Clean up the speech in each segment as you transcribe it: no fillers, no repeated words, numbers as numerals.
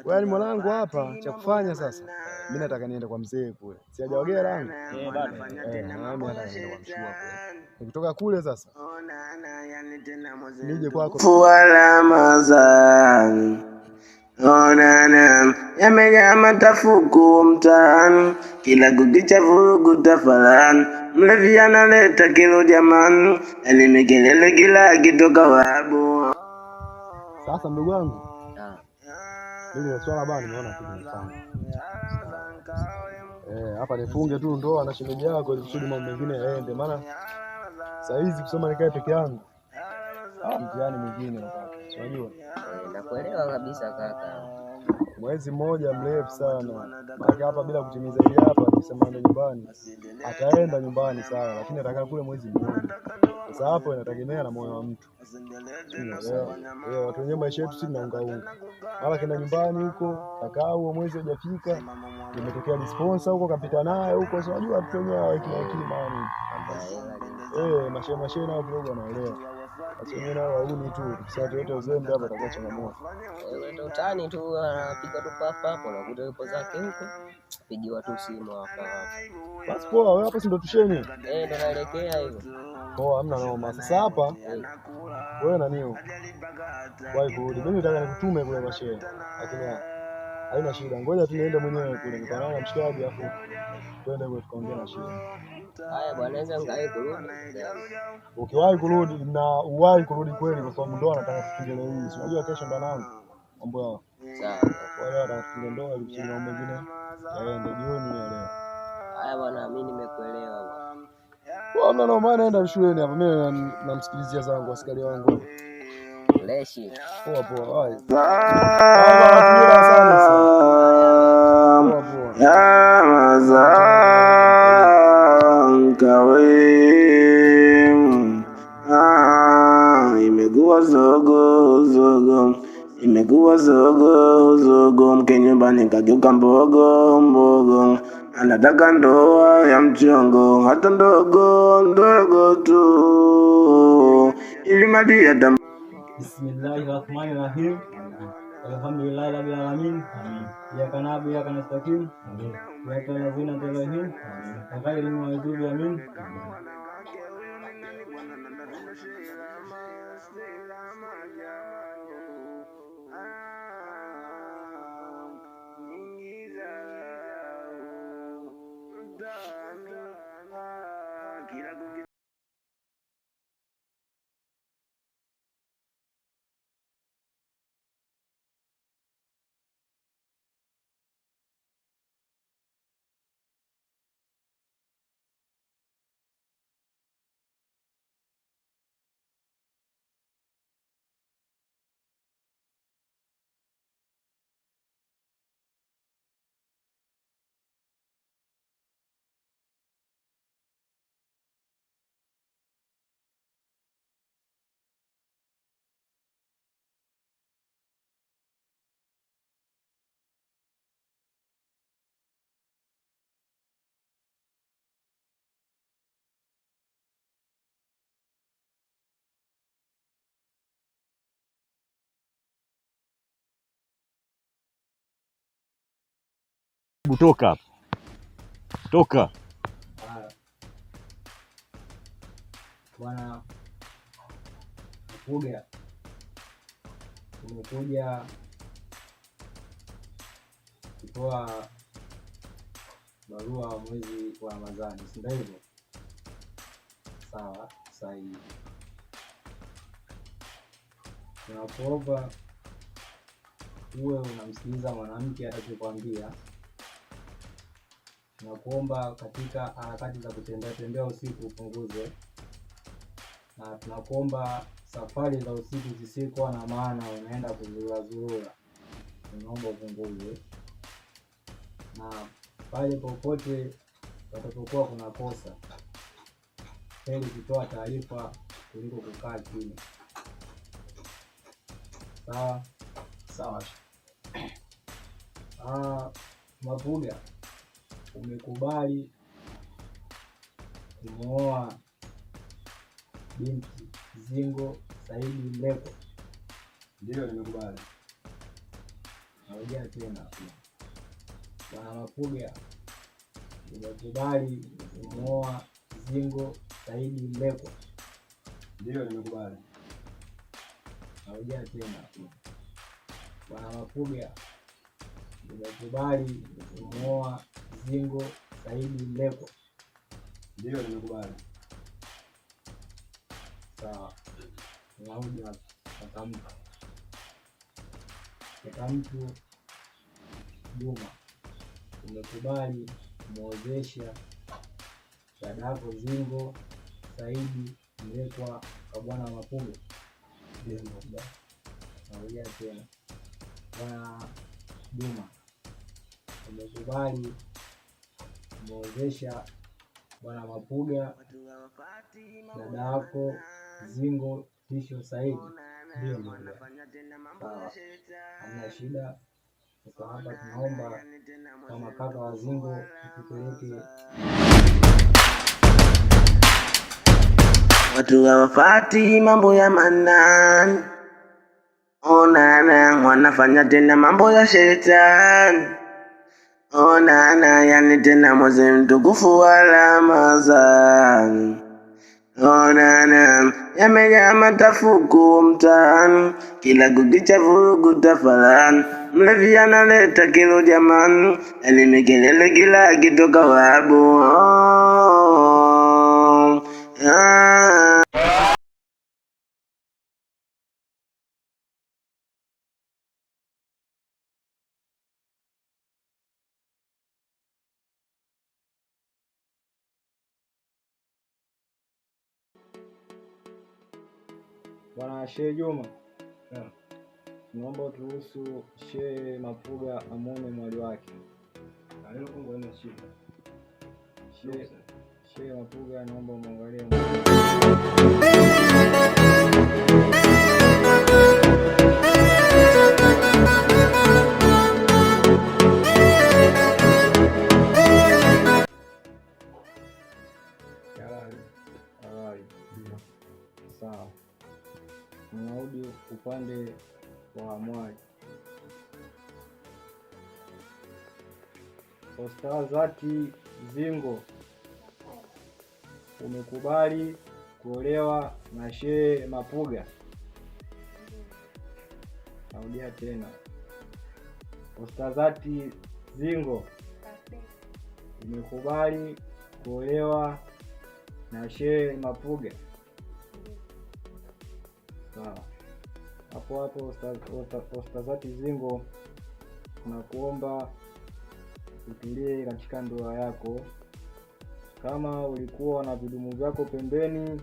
Wewe ni mwanangu hapa, cha kufanya sasa. Mimi nataka niende kwa mzee kule. Si hajawagea langu. Bado. Mimi nataka niende kwa mshua kule. Nikitoka kule sasa. Nije kwako. Fuala mazani. Onana, yamejaa matafuku mtaani, kila kukicha vurugu tafarani, mlevi analeta kilo jamani, yani kelele kila akitoka wabu. Sasa ndugu wangu, mimi na swala bana nimeona tu nifanye. Hapa nifunge tu ndoa na shemeji yako ili kusudi mambo mengine yaende, maana saa hizi kusema nikae peke yangu. Mtihani mwingine nataka. Unajua? Nakuelewa kabisa kaka. Mwezi mmoja mrefu sana. Maana hapa bila kutimiza hili hapa tukisema ende nyumbani. Ataenda nyumbani sawa, lakini atakaa kule mwezi mmoja. Sasa hapo inategemea na moyo wa mtu. Watu wenyewe maisha yetu si tunaungaunga. Mara kenda nyumbani huko, kakaa huo mwezi hujafika. Imetokea sponsor huko kapita naye huko, si unajua watu wenyewe hekima yani. Mashe nao kidogo wanaelewa. Wenyewe nao wauni tu, sasa yote uzembe hapa itakuwa changamoto. Ndio utani tu anapiga tu papa hapo na kutoa yupo zake huko. Pigiwa tu simu hapa. Basi poa, wewe hapa si ndo tusheni? Ndo naelekea hivyo. Poa, hamna noma. Sasa hapa wewe nani huko? Wai kurudi. Mimi nataka nikutume kule kwa shehe. Lakini haina shida. Ngoja tu niende mwenyewe kule nikutana na mshikaji afu twende kwa tukaongea na shehe. Haya bwana, naweza ngai kurudi. Ukiwahi kurudi na uwahi kurudi kweli kwa sababu ndo anataka kufunga leo hii. Unajua kesho ndo nangu. Mambo yao. Sawa. Kwa hiyo atafunga ndoa ili kusudi mambo mengine yaende jioni leo. Haya bwana, mimi nimekuelewa bwana. Hamna noma, naenda shuleni hapa. Mimi namsikilizia zangu askari wangu. Leshi. Poa poa. Hai. Ya mazan kawim. Imekuwa zogo. Imekuwa zogo. Mke nyumbani kageuka mbogo. Anataka ndoa ya mchongo, hata ndogo tu. Ili madi ya damu. Bismillahirrahmanirrahim. Alhamdulillahi rabbil alamin. Iyyaka na'budu wa iyyaka nasta'in. Siratal ladzina an'amta alaihim ghairil maghdubi alaihim. Toka. Bwana Mpuga, umekuja kutoa barua mwezi wa Ramadhani, si ndio hivyo? Sawa, sahihi. Tunakuomba uwe unamsikiliza mwanamke atachokwambia. Tunakuomba katika harakati za kutembea usiku upunguze, na tunakuomba safari za usiku zisikuwa na maana unaenda kuzurura, tunaomba upunguze, na pale popote patapokuwa kuna kosa heri kutoa taarifa kuliko kukaa kimya. Sawa. Mapuga, umekubali kumwoa binti Zingo Saidi Mleko? Ndio, nimekubali. Narudia tena, Bwana Mapuga, umekubali kumuoa Zingo Saidi Mlekwa? Ndio, nimekubali. Narudia tena, Bwana Mapuga, umekubali kumuoa Zingo Saidi Mlekwa? Ndio, nimekubali. Sawa, narudi katamka. Katamtu Juma, umekubali kumwozesha dada yako Zingo Saidi Mlekwa kwa Bwana Mapuga? Ndio, nimekubali. Narudia tena, Bwana Juma, umekubali kumwozesha Bwana Mapuga dada yako Zingo Tisho Saidi? Ndio, nimekubali. Sawa, hamna shida. Sasa hapa tunaomba kama kaka wa Zingo tupeleke. Watu hawafati mambo ya manani, onana wanafanya tena mambo ya shetani. Onana yani tena mwezi mtukufu wa Ramadhani. Onana yamejaa machafuko mtaani, kila kukicha vurugu tafarani. Mlevi analeta kilo jamani, yani mikelele kila akitoka wabu. Bwana Shehe Juma, naomba uturuhusu Shehe Mapuga amwone mwali wake. Shehe Mapuga, naomba umwangalie sawa. Tunarudi upande wa mwali. Ostazati Zingo, umekubali kuolewa na Shehe Mapuga? Narudia tena, Ostazati Zingo, umekubali kuolewa na Shehe Mapuga? Sawa. Hapo Ostazati Zingo, tunakuomba utulie katika ndoa yako. Kama ulikuwa na vidumu vyako pembeni,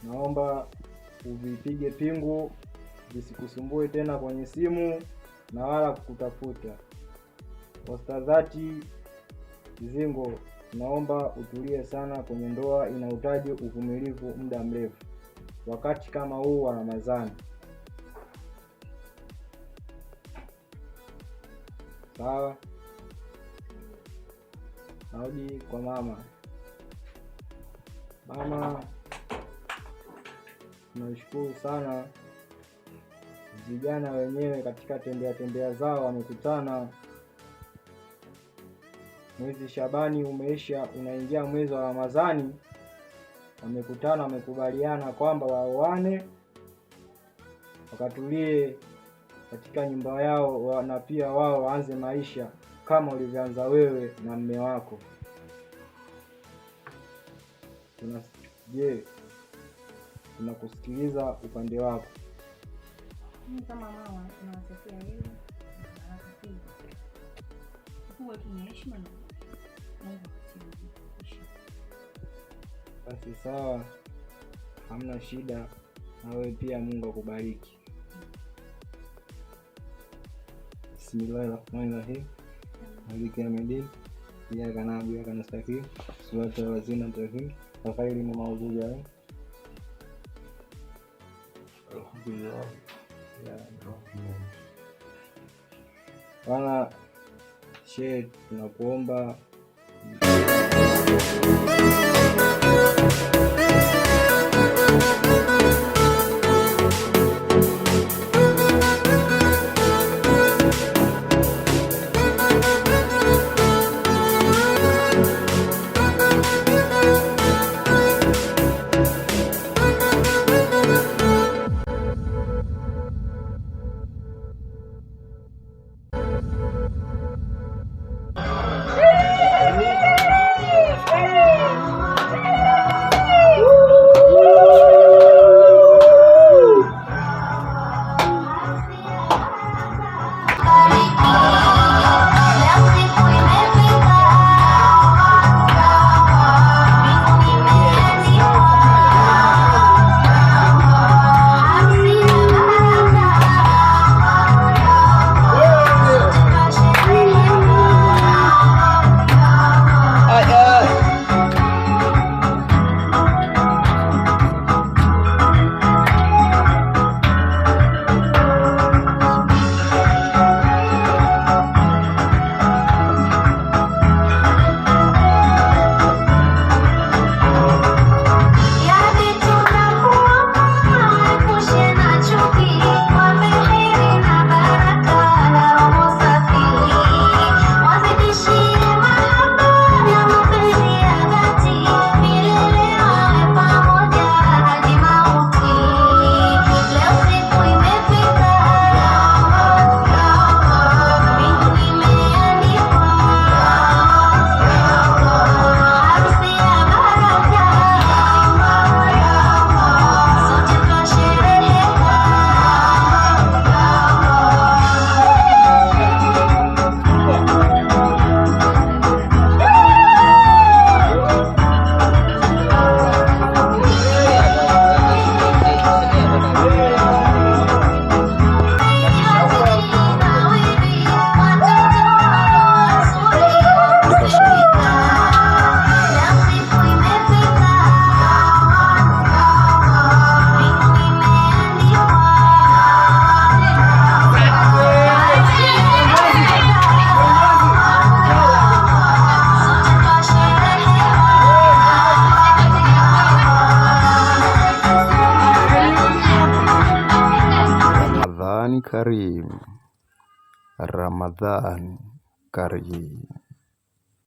naomba uvipige pingu visikusumbue tena kwenye simu na wala kukutafuta. Ostazati Zingo, naomba utulie sana kwenye ndoa, inahitaji uvumilivu muda mrefu wakati kama huu wa Ramadhani. Sawa. Narudi kwa mama. Mama, tunashukuru sana, vijana wenyewe katika tembea zao wamekutana. Mwezi Shabani umeisha, unaingia mwezi wa Ramadhani. Wamekutana, wamekubaliana kwamba waoane, wakatulie katika nyumba yao, na pia wao waanze maisha kama ulivyoanza wewe na mume wako. Tunakusikiliza upande wako. Mimi kama mama tunawatakia heri na rafiki. Kuwa tuna heshima na Mungu kutubariki. Basi sawa, hamna shida, na wewe pia Mungu akubariki. Bismillahirrahmanirrahim. Maliki yawmiddin. Iyyaka na'budu wa iyyaka nasta'in. Siratal ladzina an'amta alaihim ghairil maghdubi alaihim. Alhamdulillah. Bwana Shehe, tunakuomba Ramadhani Karim. Ramadhani Karim.